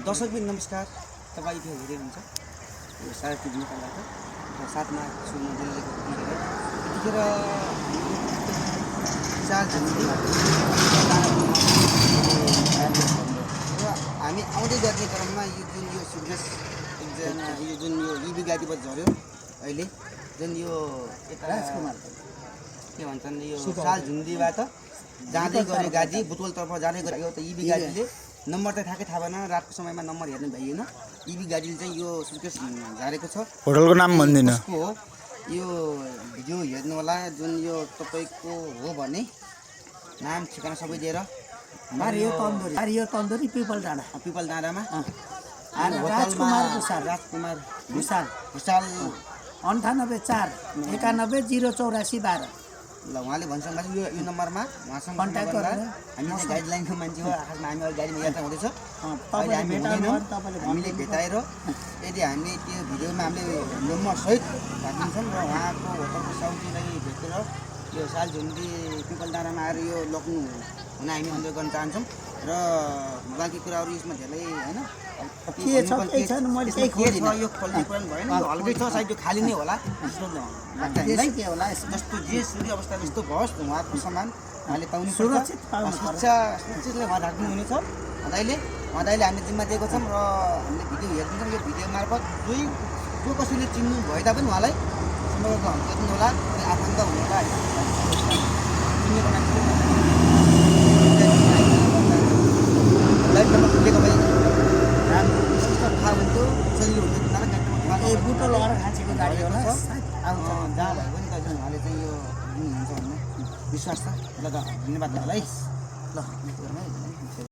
दर्शकबिन नमस्कार। तपाईँ त्यो हेरेर हुन्छ यो सारा टिभी नेपालबाट र साथमा छु म दिल्लीको पुगेर यतिखेर चार जनवरी र हामी आउँदै गर्ने क्रममा यो जुन यो सुर्खेत एकजना यो जुन यो इबी गाडीबाट झऱ्यो अहिले जुन यो राजकुमार के भन्छन् यो साल झुन्डीबाट जाँदै गरे गाडी बुटवलतर्फ जाँदै गरेको त इबी गाडीले नम्बर त थाहा भएन, रातको समयमा नम्बर हेर्नु भइएन। इबी गाडीले चाहिँ यो सुर्खेत झारेको छ। होटलको नाम भन्दिनँ हो यो भिडियो हेर्नु होला। जुन यो तपाईँको हो भने नाम ठेगाना सबै दिएर मारियो तन्दुरी पिपल डाँडामा राजकुमार भुसाल 9841900412 ल उहाँले भन्छन् यो नम्बरमा उहाँसँग कन्ट्याक्ट गरेर हामी चाहिँ गाइडलाइनको मान्छे हो। खासमा हामी अहिले गाडीमा यात्रा हुँदैछ। अहिले हामी हामीले भेटाएर यदि हामी त्यो भिडियोमा हामीले नम्बर सहित राखिदिन्छौँ र उहाँको होटलको साउटीलाई भेटेर यो सालझुन्डी पिपल डाँडामा आएर यो लग्नु हुन हामी अनुरोध गर्न चाहन्छौँ। र बाँकी कुराहरू यसमा धेरै होइन के छ के छैन मैले केही खोजिनँ। यो खोल्ने कुरा भएन, यो हल्कै छ, सायद यो खाली नै होला जस्तो लाग्छ हामीलाई। के होला जस्तो जे सुरु अवस्थामा यस्तो भओस् उहाँको सामान उहाँले पाउनु सुरक्षित पाउनु सुरक्षितले उहाँ राख्नु हुनेछ। दाइले हामीले जिम्मा दिएको छौँ र हामीले भिडियो हेरिदिन्छौँ। यो भिडियो मार्फत जो कसैले चिन्नु भए तापनि उहाँलाई सम्पर्क गर्नु होला। आफन्त हुनु होला, चिनेको मान्छे लाइट नम्बर खुलेको भए राम्रो विशिष्ट थाहा हुन्थ्यो, सजिलो हुन्थ्यो। बुटो लगाएर खाँचेको गाडी होला आउँछ जहाँ भयो भने त उहाँले चाहिँ यो दिनुहुन्छ भन्ने विश्वास छ। ल त धन्यवाद होला है। ल